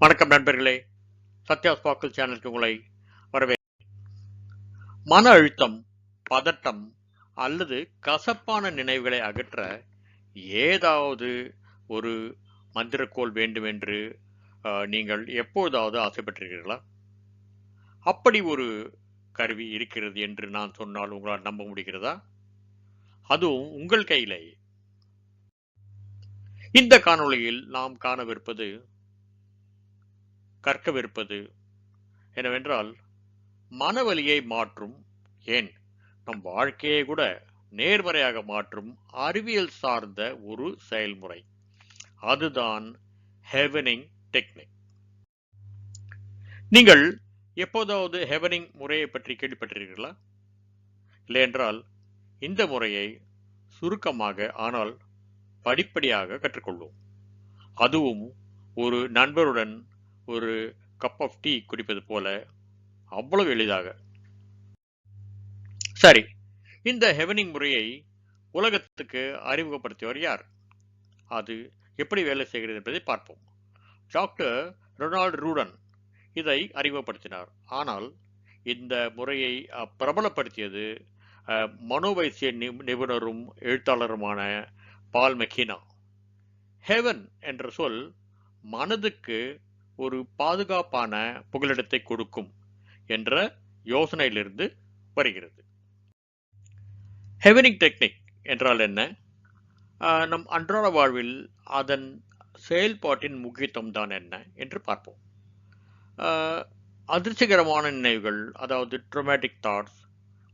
வணக்கம் நண்பர்களே, சத்யா ஸ்பார்க்கிள் சேனலுக்கு உங்களை வரவே. மன அழுத்தம், பதட்டம் அல்லது கசப்பான நினைவுகளை அகற்ற ஏதாவது ஒரு மந்திரக்கோள் வேண்டும் என்று நீங்கள் எப்பொழுதாவது ஆசைப்பட்டிருக்கிறீர்களா? அப்படி ஒரு கருவி இருக்கிறது என்று நான் சொன்னால் உங்களால் நம்ப முடிகிறதா? அதுவும் உங்கள் கையிலே. இந்த காணொளியில் நாம் கற்கவிருப்பது என்னவென்றால், மனவலியை மாற்றும், ஏன் நம் வாழ்க்கையை கூட நேர்மறையாக மாற்றும் அறிவியல் சார்ந்த ஒரு செயல்முறை. அதுதான் ஹெவனிங் டெக்னிக். நீங்கள் எப்போதாவது ஹெவனிங் முறையை பற்றி கேள்விப்பட்டிருக்கிறீர்களா? இல்லையென்றால் இந்த முறையை சுருக்கமாக ஆனால் படிப்படியாக கற்றுக்கொள்வோம். அதுவும் ஒரு நண்பருடன் ஒரு கப் ஆஃப் டீ குடிப்பது போல அவ்வளவு எளிதாக. சரி, இந்த ஹெவனிங் முறையை உலகத்துக்கு அறிமுகப்படுத்தியவர் யார்? அது எப்படி வேலை செய்கிறது என்பதை பார்ப்போம். டாக்டர் ரொனால்டு ரூடன் இதை அறிமுகப்படுத்தினார். ஆனால் இந்த முறையை பிரபலப்படுத்தியது மனோவைத்திய நிபுணரும் எழுத்தாளருமான பால் மெக்கினா. ஹெவன் என்ற சொல் மனதுக்கு ஒரு பாதுகாப்பான புகலிடத்தை கொடுக்கும் என்ற யோசனையிலிருந்து வருகிறது. ஹெவனிங் டெக்னிக் என்றால் என்ன? நம் அன்றாட வாழ்வில் அதன் செயல்பாட்டின் முக்கியத்துவம் தான் என்ன என்று பார்ப்போம். அதிர்ச்சிகரமான நினைவுகள், அதாவது ட்ரோமேட்டிக் தாட்ஸ்,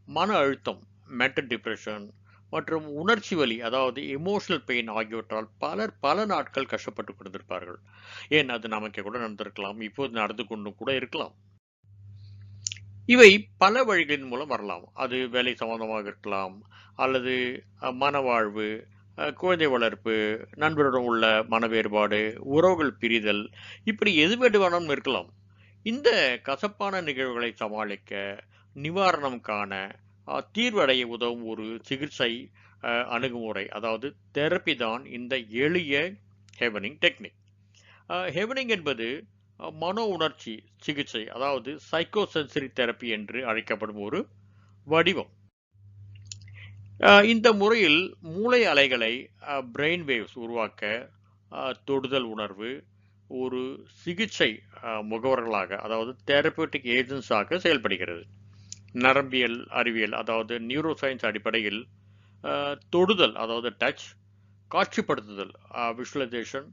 மன அழுத்தம், மென்டல் டிப்ரெஷன் மற்றும் உணர்ச்சி வலி, அதாவது எமோஷனல் பெயின் ஆகியவற்றால் பல நாட்கள் கஷ்டப்பட்டு கொண்டிருப்பார்கள். ஏன், அது நமக்கு கூட நடந்திருக்கலாம், இப்போது நடந்து கொண்டு கூட இருக்கலாம். இவை பல வழிகளின் மூலம் வரலாம். அது வேலை சம்பந்தமாக இருக்கலாம், அல்லது மனவாழ்வு, குழந்தை வளர்ப்பு, நண்பருடன் உள்ள மன வேறுபாடு, உறவுகள் பிரிதல், இப்படி எது வேண்டுமானாலும் இருக்கலாம். இந்த கசப்பான நிகழ்வுகளை சமாளிக்க, நிவாரணம் காண, தீர்வடைய உதவும் ஒரு சிகிச்சை அணுகுமுறை, அதாவது தெரப்பி தான் இந்த எளிய ஹெவனிங் டெக்னிக். ஹெவனிங் என்பது மனோ உணர்ச்சி சிகிச்சை, அதாவது சைக்கோசென்சரி தெரப்பி என்று அழைக்கப்படும் ஒரு வடிவம். இந்த முறையில் மூளை அலைகளை பிரெயின் வேவ்ஸ் உருவாக்க தொடுதல் உணர்வு ஒரு சிகிச்சை முகவர்களாக, அதாவது தெரப்பியூட்டிக் ஏஜென்ட்ஸாக செயல்படுகிறது. நரம்பியல் அறிவியல், அதாவது நியூரோ சயின்ஸ் அடிப்படையில் தொடுதல், அதாவது டச், காட்சிப்படுத்துதல், விஷுவலைசேஷன்,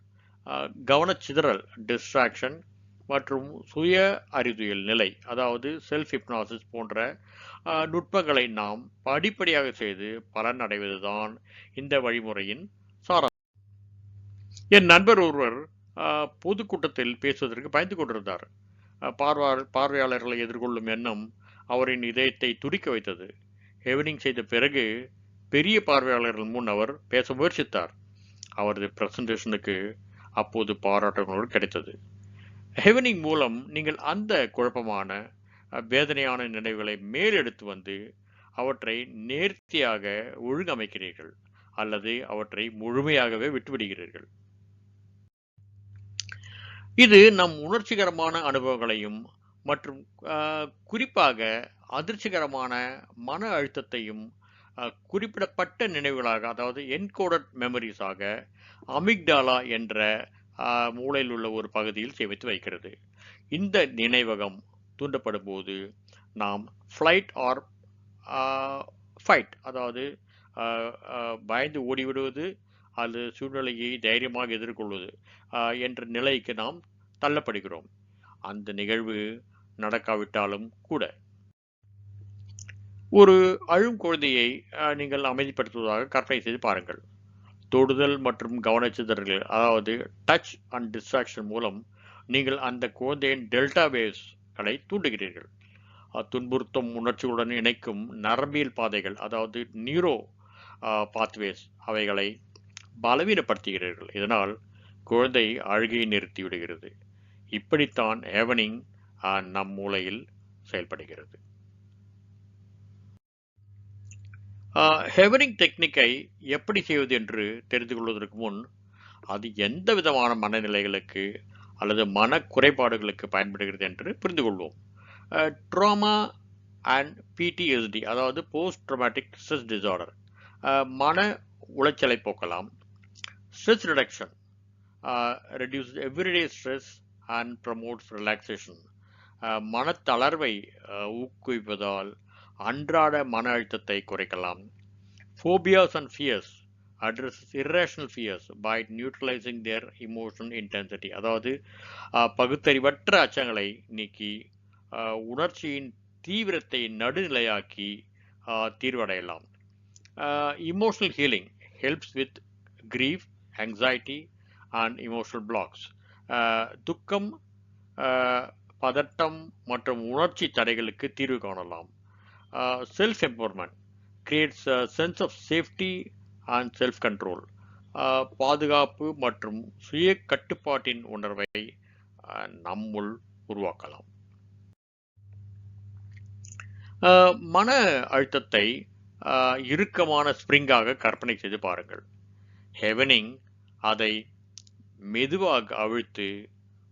கவனச்சிதறல், டிஸ்ட்ராக்ஷன் மற்றும் சுய அறிவியல் நிலை, அதாவது செல்ஃப் ஹிப்னாசிஸ் போன்ற நுட்பங்களை நாம் படிப்படியாக செய்து பலன் அடைவதுதான் இந்த வழிமுறையின் சாராம்சம். என் நண்பர் ஒருவர் பொதுக்கூட்டத்தில் பேசுவதற்கு பயந்து கொண்டிருந்தார். பார்வையாளர்களை எதிர்கொள்ளும் எண்ணம் அவரின் இதயத்தை துடிக்க வைத்தது. ஹெவனிங் செய்த பிறகு பெரிய பார்வையாளர்கள் முன் அவர் பேச முயற்சித்தார். அவரது பிரசன்டேஷனுக்கு அப்போது பாராட்டுகளோடு கிடைத்தது. ஹெவனிங் மூலம் நீங்கள் அந்த குழப்பமான வேதனையான நினைவுகளை மேலெடுத்து வந்து அவற்றை நேர்த்தியாக ஒழுங்கமைக்கிறீர்கள், அல்லது அவற்றை முழுமையாகவே விட்டுவிடுகிறீர்கள். இது நம் உணர்ச்சிகரமான அனுபவங்களையும் மற்றும் குறிப்பாக அதிர்ச்சிகரமான மன அழுத்தத்தையும் குறிப்பிடப்பட்ட நினைவுகளாக, அதாவது என்கோடட் மெமரிஸாக அமிக்டாலா என்ற மூளையில் உள்ள ஒரு பகுதியில் சேமித்து வைக்கிறது. இந்த நினைவகம் தூண்டப்படும் போது நாம் ஃப்ளைட் ஆர் ஃபைட், அதாவது பயந்து ஓடிவிடுவது அல்லது சூழ்நிலையை தைரியமாக எதிர்கொள்வது என்ற நிலைக்கு நாம் தள்ளப்படுகிறோம். அந்த நிகழ்வு நடக்காவிட்டாலும் கூட. ஒரு அழும் குழந்தையை நீங்கள் அமைதிப்படுத்துவதாக கற்பனை செய்து பாருங்கள். தொடுதல் மற்றும் கவனச்சிதறல்கள், அதாவது டச் அண்ட் டிஸ்ட்ராக்ஷன் மூலம் நீங்கள் அந்த குழந்தையின் டெல்டா வேவ்ஸ்களை தூண்டுகிறீர்கள். துன்புறுத்தும் உணர்ச்சிகளுடன் இணைக்கும் நரம்பியல் பாதைகள், அதாவது நியூரோ பாத்வேஸ், அவைகளை பலவீனப்படுத்துகிறீர்கள். இதனால் குழந்தை அழுகையை நிறுத்திவிடுகிறது. இப்படித்தான் ஹெவனிங் நம் மூளையில் செயல்படுகிறது. ஹெவனிங் டெக்னிக்கை எப்படி செய்வது என்று தெரிந்து கொள்வதற்கு முன், அது எந்த விதமான மனநிலைகளுக்கு அல்லது மன குறைபாடுகளுக்கு பயன்படுகிறது என்று புரிந்து கொள்வோம். ட்ராமா அண்ட் பிடிஎஸ்டி, அதாவது போஸ்ட் ட்ராமாட்டிக் ஸ்ட்ரெஸ் டிசார்டர், மன உளைச்சலை போக்கலாம். Stress reduction reduces everyday stress and promotes relaxation. மனத்தளர்வை ஊக்குவிப்பதால் அன்றாட மன அழுத்தத்தை குறைக்கலாம். Phobias and fears addresses irrational fears by neutralizing their emotion intensity. அதாவது பகுத்தறிவற்ற அச்சங்களை நீக்கி உணர்ச்சியின் தீவிரத்தை நடுநிலையாக்கி தீர்வடையலாம். Emotional healing helps with grief, anxiety and emotional blocks. துக்கம், பதட்டம் மற்றும் உணர்ச்சி தடைகளுக்கு தீர்வு காணலாம். Self empowerment creates a sense of safety and self control. பாதுகாப்பு மற்றும் சுய கட்டுப்பாட்டின் உணர்வை நம்முள் உருவாக்கலாம். மன அழுத்தத்தை இறுக்கமான ஸ்பிரிங்காக கற்பனை செய்து பாருங்கள். ஹெவனிங் அதை மெதுவாக அவிழ்த்து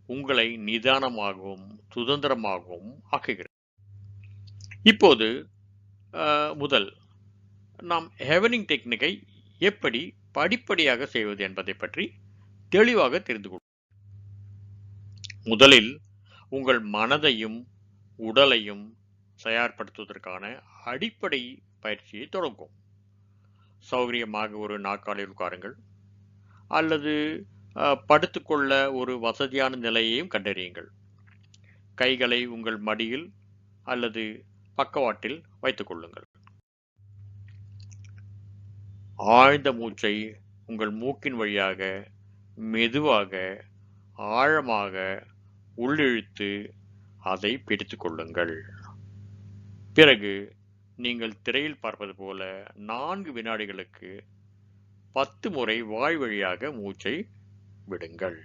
உங்களை நிதானமாகவும் சுதந்திரமாகவும் ஆக்குகிறது. இப்போது முதல் நாம் ஹெவனிங் டெக்னிக்கை எப்படி படிப்படியாக செய்வது என்பதை பற்றி தெளிவாக தெரிந்து கொள்வோம். முதலில் உங்கள் மனதையும் உடலையும் தயார்படுத்துவதற்கான அடிப்படை பயிற்சியை தொடங்கும். சௌகரியமாக ஒரு நாற்காலியில் உட்காருங்கள், அல்லது படுத்துக்கொள்ள ஒரு வசதியான நிலையையும் கண்டறியுங்கள். கைகளை உங்கள் மடியில் அல்லது பக்கவாட்டில் வைத்துக் கொள்ளுங்கள். ஆழ்ந்த மூச்சை உங்கள் மூக்கின் வழியாக மெதுவாக ஆழமாக உள்ளிழுத்து அதை பிடித்துக் கொள்ளுங்கள். பிறகு நீங்கள் திரையில் பார்ப்பது போல 4 வினாடிகளுக்கு 10 முறை வாய் வழியாக மூச்சை விடுங்கள்.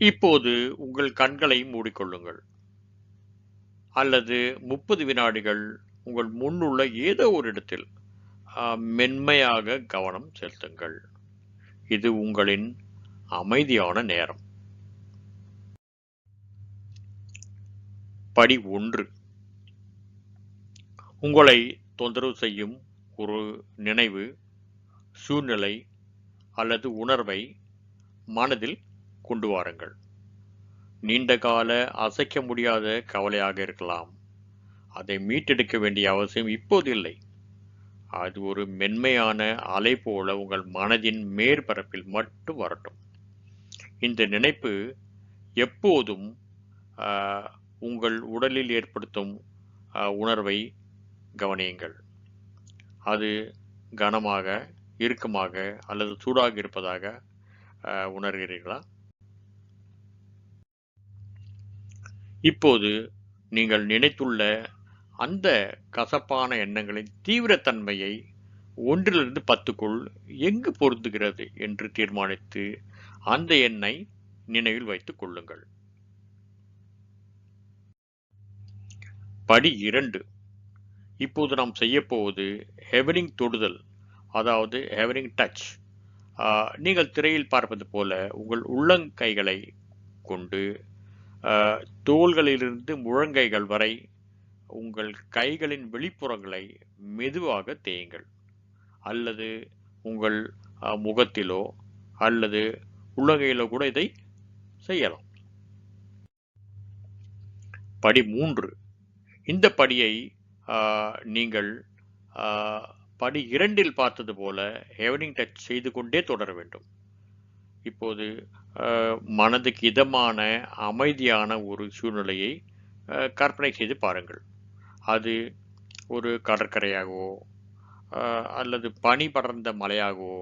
இப்போது உங்கள் கண்களை மூடிக்கொள்ளுங்கள், அல்லது 30 வினாடிகள் உங்கள் முன்னுள்ள ஏதோ ஒரு இடத்தில் மென்மையாக கவனம் செலுத்துங்கள். இது உங்களின் அமைதியான நேரம். படி 1. உங்களை தொந்தரவு செய்யும் ஒரு நினைவு, சூழ்நிலை அல்லது உணர்வை மனதில் கொண்டு வாருங்கள். நீண்டகால அசைக்க முடியாத கவலையாக இருக்கலாம். அதை மீட்டெடுக்க வேண்டிய அவசியம் இப்போது இல்லை. அது ஒரு மென்மையான அலை போல உங்கள் மனதின் மேற்பரப்பில் மட்டும் வரட்டும். இந்த நினைப்பு எப்போதும் உங்கள் உடலில் ஏற்படுத்தும் உணர்வை கவனியுங்கள். அது கனமாக, இறுக்கமாக அல்லது சூடாக இருப்பதாக உணர்கிறீர்களா? இப்போது நீங்கள் நினைத்துள்ள அந்த கசப்பான எண்ணங்களின் தீவிரத்தன்மையை 1 - 10க்குள் எங்கு பொருந்துகிறது என்று தீர்மானித்து அந்த எண்ணை நினைவில் வைத்துக் கொள்ளுங்கள். படி 2. இப்போது நாம் செய்யப்போவது ஹெவனிங் தொடுதல், அதாவது ஹெவனிங் டச். நீங்கள் திரையில் பார்ப்பது போல உங்கள் உள்ளங்கைகளை கொண்டு தோள்களிலிருந்து முழங்கைகள் வரை உங்கள் கைகளின் வெளிப்புறங்களை மெதுவாக தேயுங்கள், அல்லது உங்கள் முகத்திலோ அல்லது உள்ளங்கையிலோ கூட இதை செய்யலாம். படி 3. இந்த படியை நீங்கள் படி 2ல் பார்த்தது போல ஹெவனிங் டச் செய்து கொண்டே தொடர வேண்டும். இப்போது மனதுக்கு இதமான அமைதியான ஒரு சூழ்நிலையை கற்பனை செய்து பாருங்கள். அது ஒரு கடற்கரையாகவோ அல்லது பனி படர்ந்த மலையாகவோ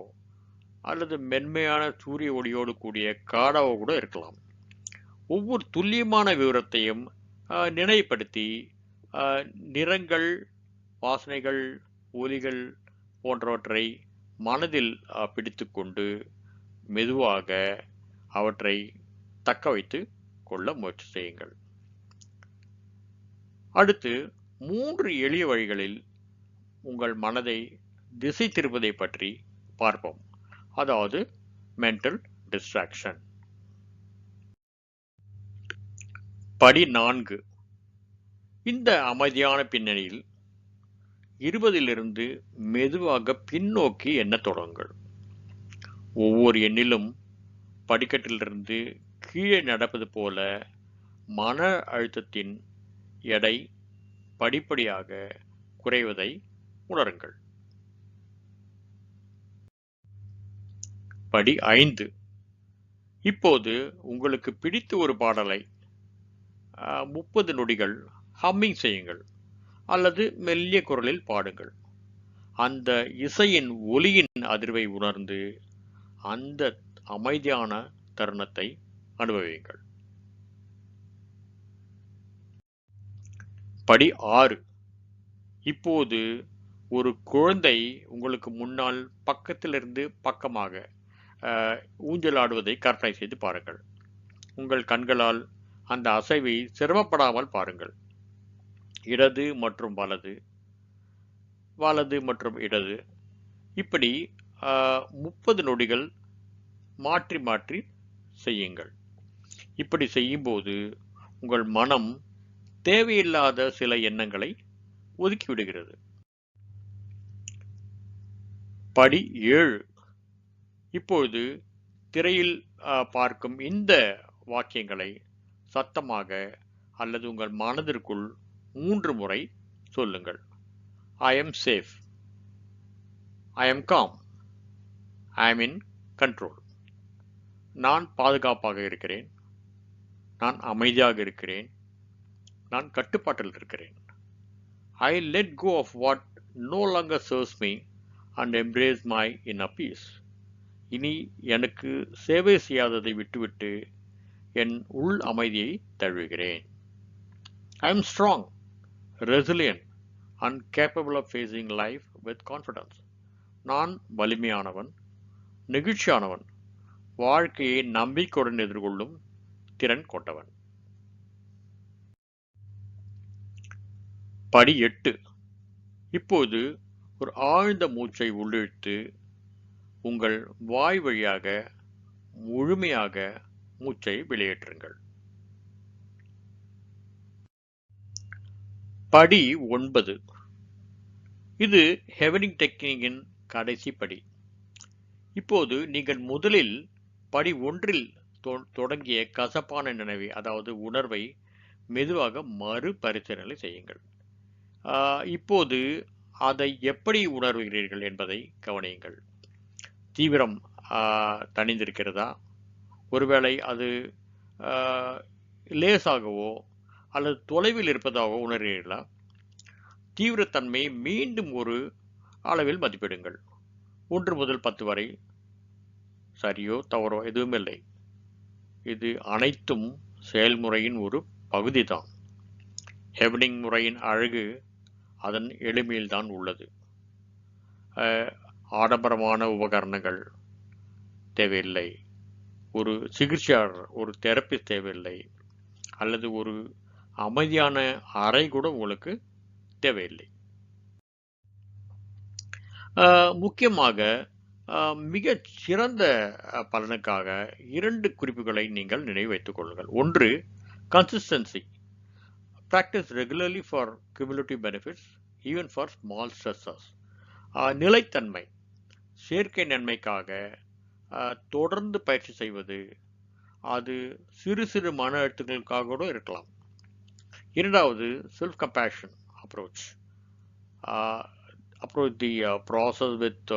அல்லது மென்மையான சூரிய ஒளியோடு கூடிய காடாவோ கூட இருக்கலாம். ஒவ்வொரு துல்லியமான விவரத்தையும் நினைவுபடுத்தி நிறங்கள், வாசனைகள், ஒலிகள் போன்றவற்றை மனதில் பிடித்து கொண்டு மெதுவாக அவற்றை தக்க வைத்து கொள்ள முயற்சி செய்யுங்கள். அடுத்து 3 எளிய வழிகளில் உங்கள் மனதை திசை திருப்பதை பற்றி பார்ப்போம். அதாவது mental distraction. படி 4. இந்த அமைதியான பின்னணியில் 20 மெதுவாக பின்னோக்கி எண்ணத் தொடங்குங்கள். ஒவ்வொரு எண்ணிலும் படிக்கட்டிலிருந்து கீழே நடப்பது போல மன அழுத்தத்தின் எடை படிப்படியாக குறைவதை உணருங்கள். படி 5. இப்போது உங்களுக்கு பிடித்த ஒரு பாடலை 30 நொடிகள் ஹம்மிங் செய்யுங்கள் அல்லது மெல்லிய குரலில் பாடுங்கள். அந்த இசையின் ஒலியின் அதிர்வை உணர்ந்து அந்த அமைதியான தருணத்தை அனுபவியுங்கள். படி 6. இப்போது ஒரு குழந்தை உங்களுக்கு முன்னால் பக்கத்திலிருந்து பக்கமாக ஊஞ்சலாடுவதை கற்பனை செய்து பாருங்கள். உங்கள் கண்களால் அந்த அசைவை சிரமப்படாமல் பாருங்கள். இடது மற்றும் வலது, வலது மற்றும் இடது, இப்படி 30 நொடிகள் மாற்றி மாற்றி செய்யுங்கள். இப்படி செய்யும்போது உங்கள் மனம் தேவையில்லாத சில எண்ணங்களை ஒதுக்கிவிடுகிறது. படி 7. இப்பொழுது திரையில் பார்க்கும் இந்த வாக்கியங்களை சத்தமாக அல்லது உங்கள் மனதிற்குள் 3 முறை சொல்லுங்கள். I am safe. I am calm. I am in control. நான் பாதுகாப்பாக இருக்கிறேன். நான் அமைதியாக இருக்கிறேன். நான் கட்டுப்பாட்டில் இருக்கிறேன். I let go of what no longer serves me and embrace my inner peace. இனி எனக்கு சேவை செய்யாததை விட்டுவிட்டு என் உள் அமைதியை தழுவுகிறேன். I am strong, resilient and capable of facing life with confidence. நான் வலிமையானவன், நெகிழ்ச்சியானவன், வாழ்க்கையை நம்பிக்கையுடன் எதிர்கொள்ளும் திறன் கொண்டவன். படி 8. இப்போது ஒரு ஆழ்ந்த மூச்சை உள்ளிழுத்து உங்கள் வாய் வழியாக முழுமையாக மூச்சை வெளியேற்றுங்கள். படி 9. இது ஹெவனிங் டெக்னிக்கின் கடைசி படி. இப்போது நீங்கள் முதலில் படி 1 தொடங்கிய கசப்பான நினைவை, அதாவது உணர்வை மெதுவாக மறுபரிசீலனை செய்யுங்கள். இப்போது அதை எப்படி உணர்கிறீர்கள் என்பதை கவனியுங்கள். தீவிரம் தணிந்திருக்கிறதா? ஒருவேளை அது லேசாகவோ அல்லது தொலைவில் இருப்பதாகவோ உணர்கிறீர்களா? தீவிரத்தன்மையை மீண்டும் ஒரு அளவில் மதிப்பிடுங்கள். 1 முதல் 10 வரை. சரியோ தவறோ எதுவுமில்லை. இது அனைத்தும் செயல்முறையின் ஒரு பகுதிதான். ஹெவனிங் முறையின் அழகு அதன் எளிமையில்தான் உள்ளது. ஆடம்பரமான உபகரணங்கள் தேவையில்லை. ஒரு சிகிச்சையாளர், ஒரு தெரபிஸ்ட் தேவையில்லை. அல்லது ஒரு அமைதியான அறை கூட உங்களுக்கு தேவையில்லை. முக்கியமாக மிகச் சிறந்த பலனுக்காக 2 குறிப்புகளை நீங்கள் நினைவு வைத்துக் கொள்ளுங்கள். 1, consistency. Practice regularly for cumulative benefits, even for small stressors. நிலைத்தன்மை, சேர்க்கை நன்மைக்காக தொடர்ந்து பயிற்சி செய்வது, அது சிறு சிறு மன அழுத்தங்களுக்காக கூட இருக்கலாம். 2வது, self compassion approach. Approach the process with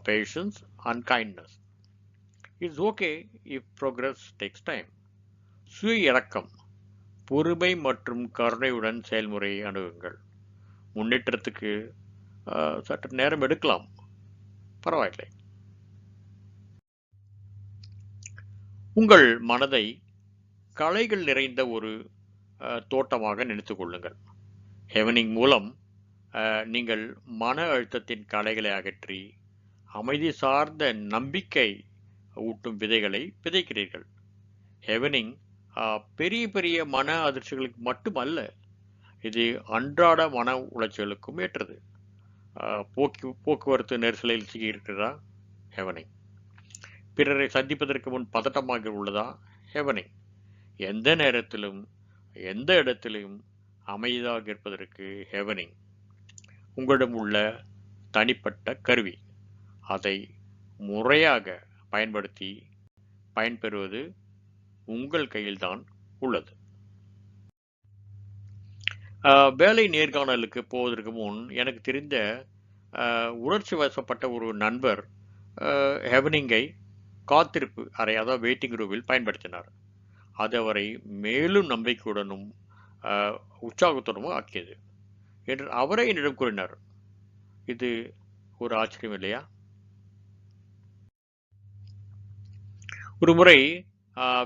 patience and kindness. It's okay if progress takes time. சுய இரக்கம், பொறுமை மற்றும் கருணையுடன் செயல்முறையை அணுகுங்கள். முன்னேற்றத்துக்கு சற்று நேரம் எடுக்கலாம், பரவாயில்லை. உங்கள் மனதை களைகள் நிறைந்த ஒரு தோட்டமாக நினைத்துக் கொள்ளுங்கள். ஹெவனிங் மூலம் நீங்கள் மன அழுத்தத்தின் களைகளை அகற்றி அமைதி சார்ந்த நம்பிக்கை ஊட்டும் விதைகளை விதைக்கிறீர்கள். ஹெவனிங் பெரிய பெரிய மன அதிர்ச்சிகளுக்கு மட்டுமல்ல, இது அன்றாட மன உளைச்சலுக்கும் ஏற்றது. போக்குவரத்து நெரிசலில் சிக்கியிருக்கிறதா? ஹெவனிங். பிறரை சந்திப்பதற்கு முன் பதட்டமாக உள்ளதா? ஹெவனிங். எந்த நேரத்திலும் எந்த இடத்திலும் அமைதியாக இருப்பதற்கு ஹெவனிங். உங்களிடம் உள்ள தனிப்பட்ட கருவி, அதை முறையாக பயன்படுத்தி பயன்பெறுவது உங்கள் கையில்தான் உள்ளது. வேலை நேர்காணலுக்கு போவதற்கு முன் எனக்கு தெரிந்த உணர்ச்சி வசப்பட்ட ஒரு நண்பர் ஹெவனிங்கை காத்திருப்பு அறை, அதாவது வெயிட்டிங் ரூமில் பயன்படுத்தினார். அது அவரை மேலும் நம்பிக்கையுடனும் உற்சாகத்துடனும் ஆக்கியது என்று அவரே என்னிடம் கூறினார். இது ஒரு ஆச்சரியம் இல்லையா? ஒரு முறை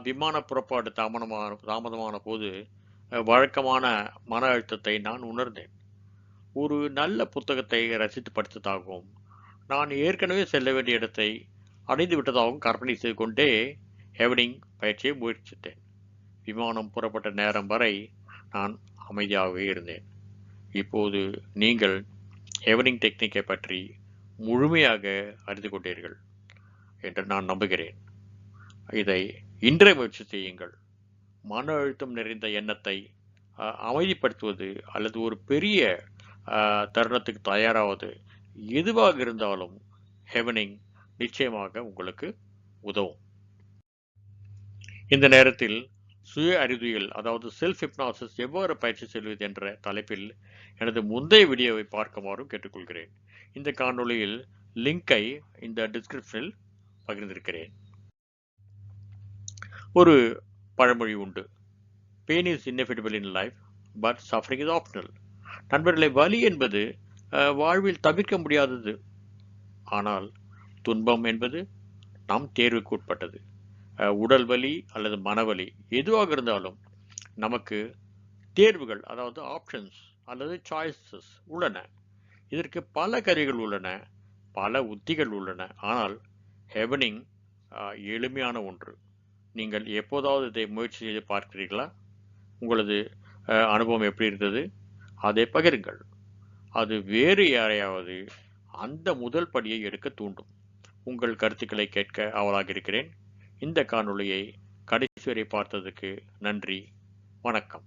விமான புறப்பாடு தாமதமான போது வழக்கமான மன அழுத்தத்தை நான் உணர்ந்தேன். ஒரு நல்ல புத்தகத்தை ரசித்து படித்ததாகவும் நான் ஏற்கனவே செல்ல வேண்டிய இடத்தை அடைந்து விட்டதாகவும் கற்பனை செய்து கொண்டே ஹெவனிங் பயிற்சியை முயற்சித்தேன். விமானம் புறப்பட்ட நேரம் வரை நான் அமைதியாகவே இருந்தேன். இப்போது நீங்கள் ஹெவனிங் டெக்னிக்கை பற்றி முழுமையாக அறிந்து கொண்டீர்கள் என்று நான் நம்புகிறேன். இதை இன்றைய முயற்சி செய்யுங்கள். மன அழுத்தம் நிறைந்த எண்ணத்தை அமைதிப்படுத்துவது அல்லது ஒரு பெரிய தருணத்துக்கு தயாராவது எதுவாக இருந்தாலும் ஹெவனிங் நிச்சயமாக உங்களுக்கு உதவும். இந்த நேரத்தில் சுய அறிவியல், அதாவது செல்ஃப் ஹிப்னாசிஸ் எவ்வாறு பயிற்சி செய்வது என்ற தலைப்பில் எனது முந்தைய வீடியோவை பார்க்குமாறும் கேட்டுக்கொள்கிறேன். இந்த காணொளியில் லிங்கை இந்த டிஸ்கிரிப்ஷனில் பகிர்ந்திருக்கிறேன். ஒரு பழமொழி உண்டு, pain is inevitable in life but suffering is optional. நண்பர்களை, வலி என்பது வாழ்வில் தவிர்க்க முடியாதது, ஆனால் துன்பம் என்பது நாம் தேர்வுக்கு உட்பட்டது. உடல் வலி அல்லது மனவலி எதுவாக இருந்தாலும் நமக்கு தேர்வுகள், அதாவது ஆப்ஷன்ஸ் அல்லது சாய்ஸஸ் உள்ளன. இதற்கு பல கருவிகள் உள்ளன, பல உத்திகள் உள்ளன. ஆனால் ஹெவனிங் எளிமையான ஒன்று. நீங்கள் எப்போதாவது இதை முயற்சி செய்து பார்க்கிறீர்களா? உங்களது அனுபவம் எப்படி இருந்தது? அதை பகிருங்கள். அது வேறு யாரையாவது அந்த முதல் படியை எடுக்க தூண்டும். உங்கள் கருத்துக்களை கேட்க ஆவலாக இருக்கிறேன். இந்த காணொளியை கடைசி வரை பார்த்ததுக்கு நன்றி. வணக்கம்.